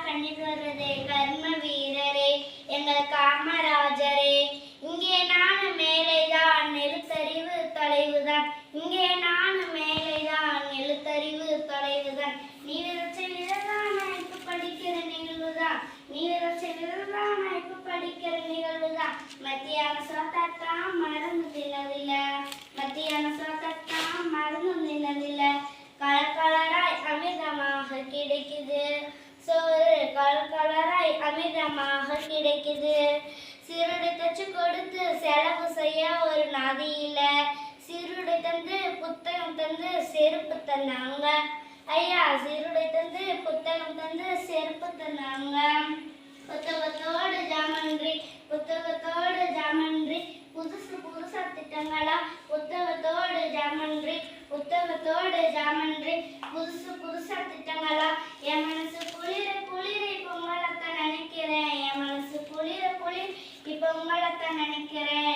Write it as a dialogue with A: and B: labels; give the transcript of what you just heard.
A: கண்ணீர் வருதே கர்ம வீரரே எங்கள் காமராஜரே. இங்கே நானும் மேலைதான் எழுத்தறிவு தொலைவுதான், இங்கே நானும் மேலைதான் எழுத்தறிவு தொலைவுதான். நீ விதைச்ச விதைதான் நான் இப்ப படிக்கிற நிகழ்வுதான், நீ விதைச்ச விதைதான் நான் இப்ப படிக்கிற நிகழ்வுதான். மத்தியான சோத்தான் மறந்து தின்னதில்ல, மத்தியான சோத்தான் மறந்து தின்னதில்ல. கலர் கலராய் அமிர்தமாக கிடைக்குது சோறு, கலர் கலராய் அமிர்தமாக கிடைக்குது. சீருடை தச்சு கொடுத்து செலவு செய்ய ஒரு நதி இல்ல, சீருடை தந்து புத்தகம் தந்து செருப்பு தந்தாங்க ஐயா, சீருடை தந்து புத்தகம் தந்து செருப்பு தந்தாங்க. புத்தகத்தோடு ஜாமன்றி, புத்தகத்தோடு ஜாமன்றி, புதுசு புதுசா திட்டங்களா புத்தகத்தோடு ஜாமன்றி, புத்தகத்தோடு ஜாமன்றி, புதுசு புதுசா திட்டங்களா. என் மனசு குளிர குளிர இப்ப உங்களைத்தான் நினைக்கிறேன், என் மனசு குளிர குளிர் இப்ப உங்களைத்தான் நினைக்கிறேன்.